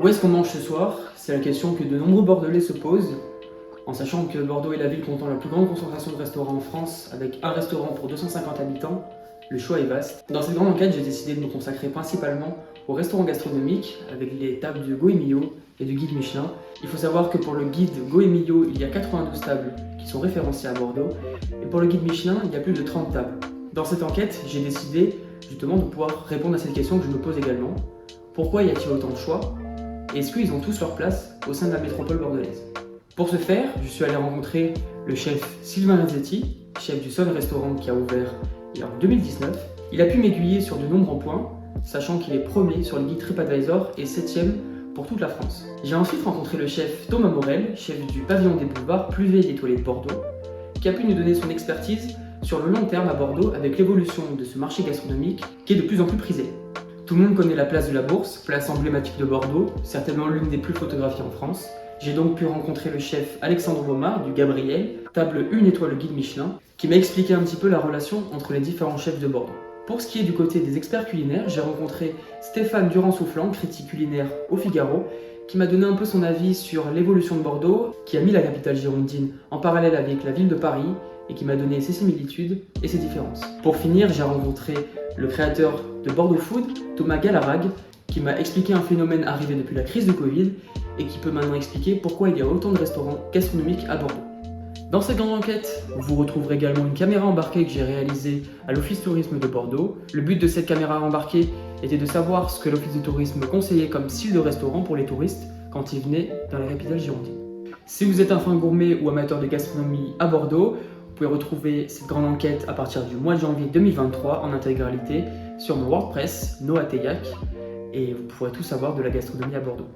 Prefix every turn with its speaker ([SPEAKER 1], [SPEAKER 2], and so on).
[SPEAKER 1] Où est-ce qu'on mange ce soir? C'est la question que de nombreux Bordelais se posent, en sachant que Bordeaux est la ville comptant la plus grande concentration de restaurants en France, avec un restaurant pour 250 habitants. Le choix est vaste. Dans cette grande enquête, j'ai décidé de me consacrer principalement aux restaurants gastronomiques, avec les tables de Goemio et du guide Michelin. Il faut savoir que pour le guide Goemio, il y a 92 tables qui sont référencées à Bordeaux, et pour le guide Michelin, il y a plus de 30 tables. Dans cette enquête, j'ai décidé justement de pouvoir répondre à cette question que je me pose également. Pourquoi y a-t-il autant de choix? Est-ce qu'ils ont tous leur place au sein de la métropole bordelaise? Pour ce faire, je suis allé rencontrer le chef Sylvain Razzetti, chef du seul restaurant qui a ouvert en 2019. Il a pu m'aiguiller sur de nombreux points, sachant qu'il est premier sur le guide TripAdvisor et 7e pour toute la France. J'ai ensuite rencontré le chef Thomas Morel, chef du pavillon des boulevards Plus Vieille Étoilée de Bordeaux, qui a pu nous donner son expertise sur le long terme à Bordeaux avec l'évolution de ce marché gastronomique qui est de plus en plus prisé. Tout le monde connaît la place de la Bourse, place emblématique de Bordeaux, certainement l'une des plus photographiées en France. J'ai donc pu rencontrer le chef Alexandre Baumard du Gabriel, table 1 étoile guide Michelin, qui m'a expliqué un petit peu la relation entre les différents chefs de Bordeaux. Pour ce qui est du côté des experts culinaires, j'ai rencontré Stéphane Durand-Soufflant, critique culinaire au Figaro, qui m'a donné un peu son avis sur l'évolution de Bordeaux, qui a mis la capitale girondine en parallèle avec la ville de Paris et qui m'a donné ses similitudes et ses différences. Pour finir, j'ai rencontré le créateur de Bordeaux Food, Thomas Galarrague, qui m'a expliqué un phénomène arrivé depuis la crise de Covid et qui peut maintenant expliquer pourquoi il y a autant de restaurants gastronomiques à Bordeaux. Dans cette grande enquête, vous retrouverez également une caméra embarquée que j'ai réalisée à l'Office Tourisme de Bordeaux. Le but de cette caméra embarquée était de savoir ce que l'Office de Tourisme conseillait comme style de restaurant pour les touristes quand ils venaient dans la capitale girondine. Si vous êtes un fin gourmet ou amateur de gastronomie à Bordeaux, vous pouvez retrouver cette grande enquête à partir du mois de janvier 2023 en intégralité sur mon WordPress, Noah Teillac, et vous pourrez tout savoir de la gastronomie à Bordeaux.